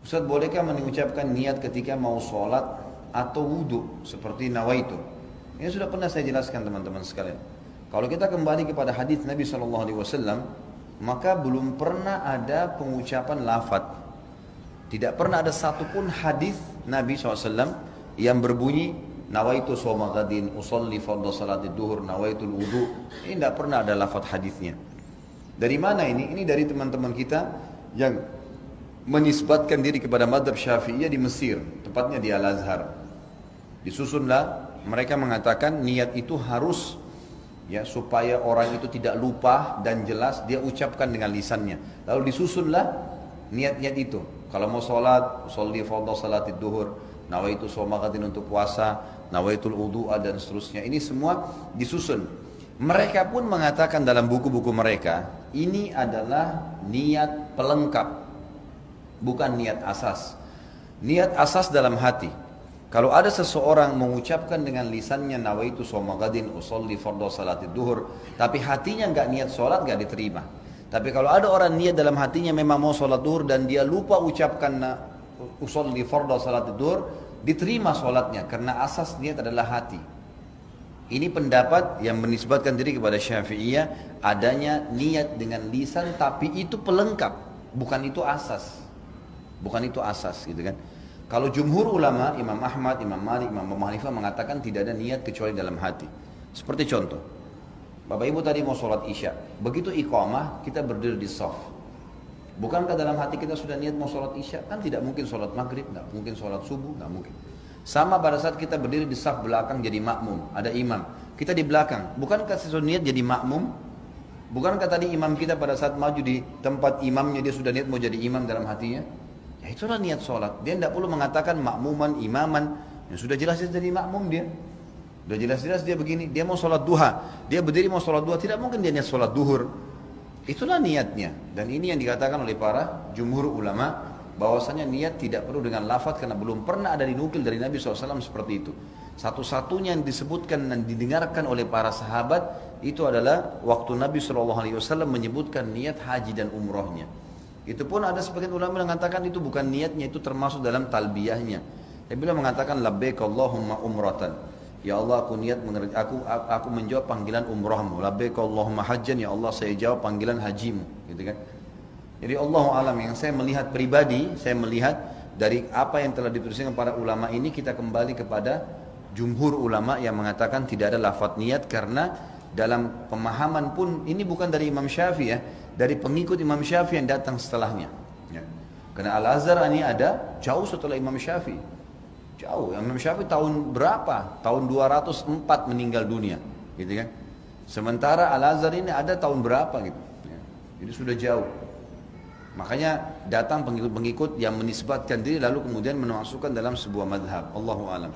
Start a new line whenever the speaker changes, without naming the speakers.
Ustaz, bolehkah mengucapkan niat ketika mau sholat atau wudhu seperti nawaitu? Ini sudah pernah saya jelaskan teman-teman sekalian. Kalau kita kembali kepada hadis Nabi SAW, maka belum pernah ada pengucapan lafaz. Tidak pernah ada satupun hadis Nabi SAW yang berbunyi nawaitu shoma ghadin, usolli fardhu salatid duhur, nawaitul wudu. Ini tidak pernah ada lafaz hadisnya. Dari mana ini? Ini dari teman-teman kita yang menisbatkan diri kepada madhab Syafi'iyah di Mesir, tepatnya di Al-Azhar. Disusunlah mereka mengatakan niat itu harus ya supaya orang itu tidak lupa dan jelas dia ucapkan dengan lisannya. Lalu disusunlah niat-niat itu. Kalau mau sholat, sholli fardhu salatid duhur, nawaitu shoma ghadin untuk puasa, nawaitul wudu'a dan seterusnya. Ini semua disusun. Mereka pun mengatakan dalam buku-buku mereka, ini adalah niat pelengkap, bukan niat asas. Niat asas dalam hati. Kalau ada seseorang mengucapkan dengan lisannya nawaitu shoma ghadin usolli fardhu salatid duhur, tapi hatinya enggak niat sholat, enggak diterima. Tapi kalau ada orang niat dalam hatinya memang mau sholat duhur dan dia lupa ucapkan usolli fardhu salatid duhur, diterima sholatnya karena asas niat adalah hati. Ini pendapat yang menisbatkan diri kepada Syafi'iyah, adanya niat dengan lisan tapi itu pelengkap, bukan itu asas. Bukan itu asas gitu kan. Kalau jumhur ulama, Imam Ahmad, Imam Malik, Imam Abu Hanifah mengatakan tidak ada niat kecuali dalam hati. Seperti contoh, Bapak Ibu tadi mau sholat isya, begitu iqamah kita berdiri di shaf. Bukankah dalam hati kita sudah niat mau sholat isya? Kan tidak mungkin sholat maghrib, nggak mungkin sholat subuh, nggak mungkin. Sama pada saat kita berdiri di shaf belakang jadi makmum, ada imam, kita di belakang, bukankah sesuatu niat jadi makmum? Bukankah tadi imam kita pada saat maju di tempat imamnya dia sudah niat mau jadi imam dalam hatinya? Ya itulah niat sholat. Dia tidak perlu mengatakan makmuman, imaman. Yang sudah jelas dia jadi makmum dia. Sudah jelas-jelas dia begini. Dia mau sholat duha. Dia berdiri mau sholat duha. Tidak mungkin dia niat sholat duhur. Itulah niatnya. Dan ini yang dikatakan oleh para jumhur ulama. Bahwasanya niat tidak perlu dengan lafaz. Karena belum pernah ada dinukil dari Nabi SAW seperti itu. Satu-satunya yang disebutkan dan didengarkan oleh para sahabat. Itu adalah waktu Nabi SAW menyebutkan niat haji dan umrohnya. Itu pun ada sebagian ulama yang mengatakan itu bukan niatnya, itu termasuk dalam talbiyahnya. Dia bilang mengatakan labbaik Allahumma umratan. Ya Allah aku niat aku menjawab panggilan umrahmu. Labbaik Allahumma hajjan, ya Allah saya jawab panggilan hajimu, gitu kan. Jadi Allah alam, yang saya melihat pribadi, saya melihat dari apa yang telah dituliskan para ulama ini, kita kembali kepada jumhur ulama yang mengatakan tidak ada lafaz niat karena dalam pemahaman pun ini bukan dari Imam Syafi'i ya, dari pengikut Imam Syafi'i yang datang setelahnya ya. Karena Al-Azhar ini ada jauh setelah Imam Syafi'i, jauh. Imam Syafi'i tahun berapa? Tahun 204 meninggal dunia gitu kan. Sementara Al-Azhar ini ada tahun berapa gitu ya. Jadi sudah jauh. Makanya datang pengikut-pengikut yang menisbatkan diri lalu kemudian memasukkan dalam sebuah madhab. Allahu a'lam.